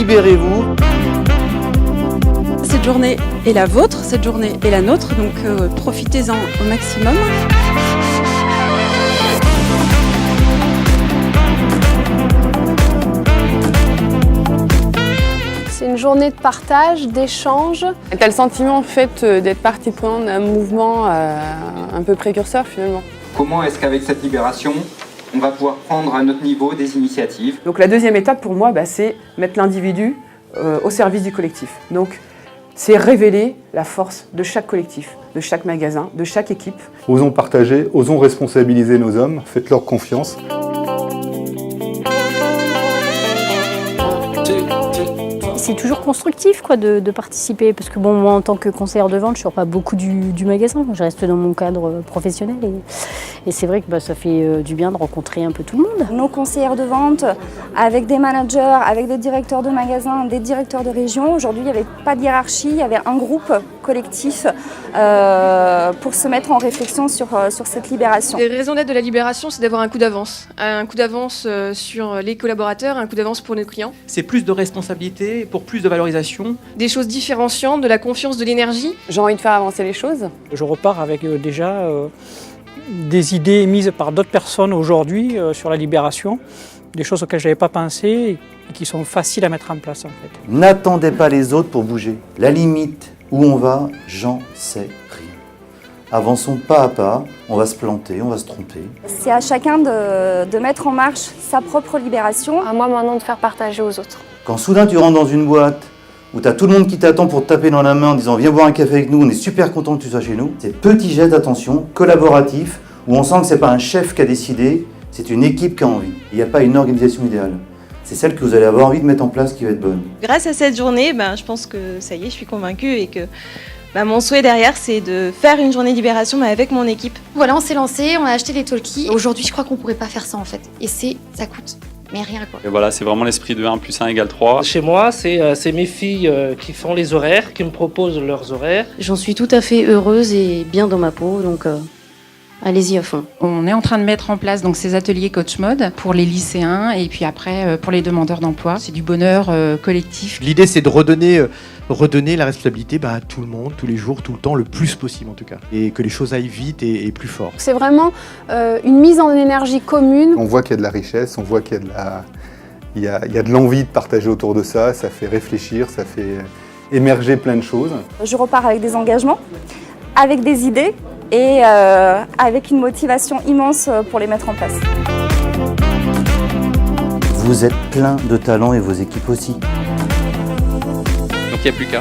libérez-vous. Cette journée est la vôtre, cette journée est la nôtre, donc profitez-en au maximum. C'est une journée de partage, d'échange. Tu as le sentiment en fait d'être partie prenante d'un mouvement un peu précurseur finalement. Comment est-ce qu'avec cette libération, on va pouvoir prendre à notre niveau des initiatives? Donc la deuxième étape pour moi, c'est mettre l'individu au service du collectif. Donc c'est révéler la force de chaque collectif, de chaque magasin, de chaque équipe. Osons partager, osons responsabiliser nos hommes, faites-leur confiance. C'est toujours constructif quoi, de participer, parce que bon, moi en tant que conseillère de vente, je ne sors pas beaucoup du magasin, je reste dans mon cadre professionnel et c'est vrai que ça fait du bien de rencontrer un peu tout le monde. Nos conseillères de vente, avec des managers, avec des directeurs de magasins, des directeurs de région, aujourd'hui il n'y avait pas de hiérarchie, il y avait un groupe collectif pour se mettre en réflexion sur cette libération. Les raisons d'être de la libération, c'est d'avoir un coup d'avance sur les collaborateurs, un coup d'avance pour nos clients. C'est plus de responsabilité pour plus de valorisation. Des choses différenciantes, de la confiance, de l'énergie. J'ai envie de faire avancer les choses. Je repars avec déjà des idées émises par d'autres personnes aujourd'hui sur la libération, des choses auxquelles je n'avais pas pensé et qui sont faciles à mettre en place en fait. N'attendez pas les autres pour bouger. La limite où on va, j'en sais rien. Avançons pas à pas, on va se planter, on va se tromper. C'est à chacun de mettre en marche sa propre libération. À moi maintenant de faire partager aux autres. Quand soudain tu rentres dans une boîte où tu as tout le monde qui t'attend pour te taper dans la main en disant viens boire un café avec nous, on est super content que tu sois chez nous. C'est petit jet d'attention, collaboratif, où on sent que c'est pas un chef qui a décidé, c'est une équipe qui a envie. Il n'y a pas une organisation idéale. C'est celle que vous allez avoir envie de mettre en place qui va être bonne. Grâce à cette journée, je pense que ça y est, je suis convaincue et que mon souhait derrière, c'est de faire une journée de libération avec mon équipe. Voilà, on s'est lancé, on a acheté les talkies. Aujourd'hui, je crois qu'on pourrait pas faire ça en fait. Et ça coûte. Mais rien quoi. Et voilà, c'est vraiment l'esprit de 1 + 1 = 3. Chez moi, c'est mes filles qui font les horaires, qui me proposent leurs horaires. J'en suis tout à fait heureuse et bien dans ma peau, donc allez-y à fond. On est en train de mettre en place donc ces ateliers Coach Mode pour les lycéens et puis après pour les demandeurs d'emploi. C'est du bonheur collectif. L'idée, c'est de redonner la responsabilité à tout le monde, tous les jours, tout le temps, le plus possible en tout cas. Et que les choses aillent vite et plus fort. C'est vraiment une mise en énergie commune. On voit qu'il y a de la richesse, on voit qu'il y a de l'envie de partager autour de ça, ça fait réfléchir, ça fait émerger plein de choses. Je repars avec des engagements, avec des idées et avec une motivation immense pour les mettre en place. Vous êtes plein de talent et vos équipes aussi. Donc il n'y a plus qu'à.